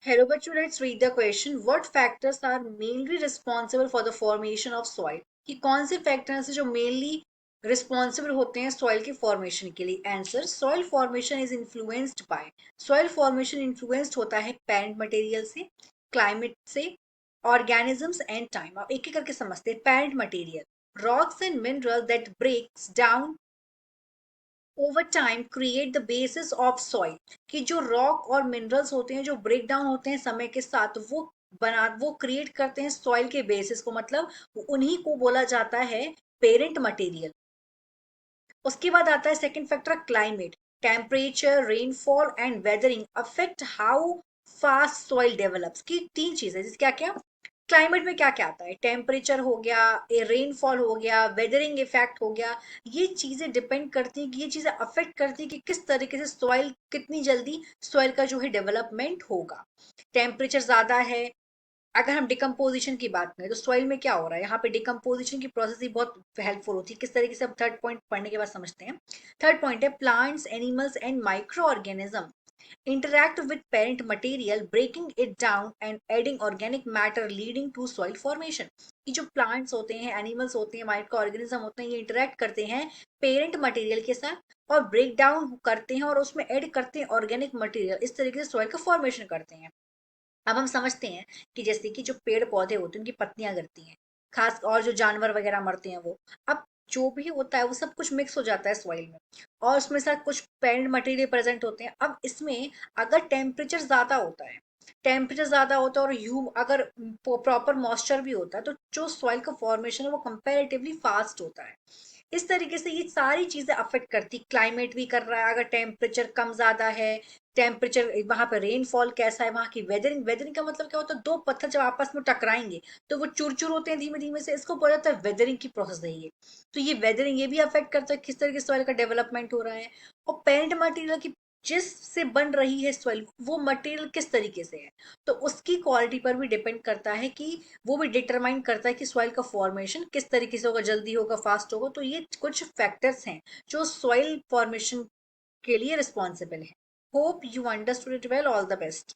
Hello बच्चों, let's read the question. What factors are mainly responsible for the formation of soil? कि कौन से factors हैं जो मेनली रिस्पॉन्सिबल होते हैं सॉइल के फॉर्मेशन के लिए? Answer, soil formation is influenced by, soil formation influenced होता है पेरेंट मटेरियल से, क्लाइमेट से, ऑर्गेनिजम्स एंड टाइम। अब एक एक करके समझते हैं। Parent material, rocks and mineral that breaks down over time create the basis of soil. कि जो रॉक और मिनरल्स होते हैं जो ब्रेक डाउन होते हैं समय के साथ, वो क्रिएट करते हैं सॉइल के बेसिस को, मतलब उन्हीं को बोला जाता है पेरेंट मटेरियल। उसके बाद आता है second factor, climate. Temperature, rainfall and weathering affect how fast soil develops. की तीन चीजें, जिस क्या क्या क्लाइमेट में क्या क्या आता है, टेम्परेचर हो गया, रेनफॉल हो गया, वेदरिंग इफेक्ट हो गया। ये चीजें डिपेंड करती हैं कि ये चीजें अफेक्ट करती है कि किस तरीके से सॉइल, कितनी जल्दी सॉइल का जो है डेवलपमेंट होगा। टेम्परेचर ज्यादा है, अगर हम डिकम्पोजिशन की बात करें तो सॉइल में क्या हो रहा है, यहाँ पे डिकम्पोजिशन की प्रोसेस ही बहुत हेल्पफुल होती है। किस तरीके से, हम थर्ड पॉइंट पढ़ने के बाद समझते हैं। थर्ड पॉइंट है, plants, animals and micro organism interact with parent material, breaking it down and adding organic matter leading to soil formation। ये जो प्लांट्स होते हैं, एनिमल्स होते हैं, माइक्रो ऑर्गेनिज्म होते हैं, ये इंटरेक्ट करते हैं पेरेंट मटेरियल के साथ और ब्रेक डाउन करते हैं और उसमें ऐड करते हैं ऑर्गेनिक मटेरियल। इस तरीके से सॉइल का फॉर्मेशन करते हैं। अब हम समझते हैं कि जैसे कि जो पेड़ पौधे होते हैं उनकी पत्तियां गिरती हैं, खास और जो जानवर वगैरह मरते हैं वो, अब जो भी होता है वो सब कुछ मिक्स हो जाता है सॉइल में और उसमें साथ कुछ पेरेंट मटेरियल प्रेजेंट होते हैं। अब इसमें अगर टेम्परेचर ज्यादा होता है और अगर प्रॉपर मॉइस्चर भी होता है तो जो सॉइल का फॉर्मेशन है वो कंपैरेटिवली फास्ट होता है। इस तरीके से ये सारी चीजें अफेक्ट करती, क्लाइमेट भी कर रहा है, अगर टेम्परेचर कम ज्यादा है, टेम्परेचर वहां पर, रेनफॉल कैसा है, वहां की वेदरिंग, वेदरिंग का मतलब क्या होता है, दो पत्थर जब आपस में टकराएंगे तो वो चूर होते हैं धीमे धीमे से, इसको बोला जाता है वेदरिंग की प्रोसेस है ये। तो ये वेदरिंग ये भी अफेक्ट करता है किस तरीके से सॉइल का डेवलपमेंट हो रहा है। और पेरेंट मटेरियल की, जिससे बन रही है सॉइल, वो मटेरियल किस तरीके से है, तो उसकी क्वालिटी पर भी डिपेंड करता है कि वो भी डिटरमाइन करता है कि सॉइल का फॉर्मेशन किस तरीके से होगा, जल्दी होगा, फास्ट होगा। तो ये कुछ फैक्टर्स हैं जो सॉइल फॉर्मेशन के लिए रिस्पॉन्सिबल है। Hope you understood it well, all the best.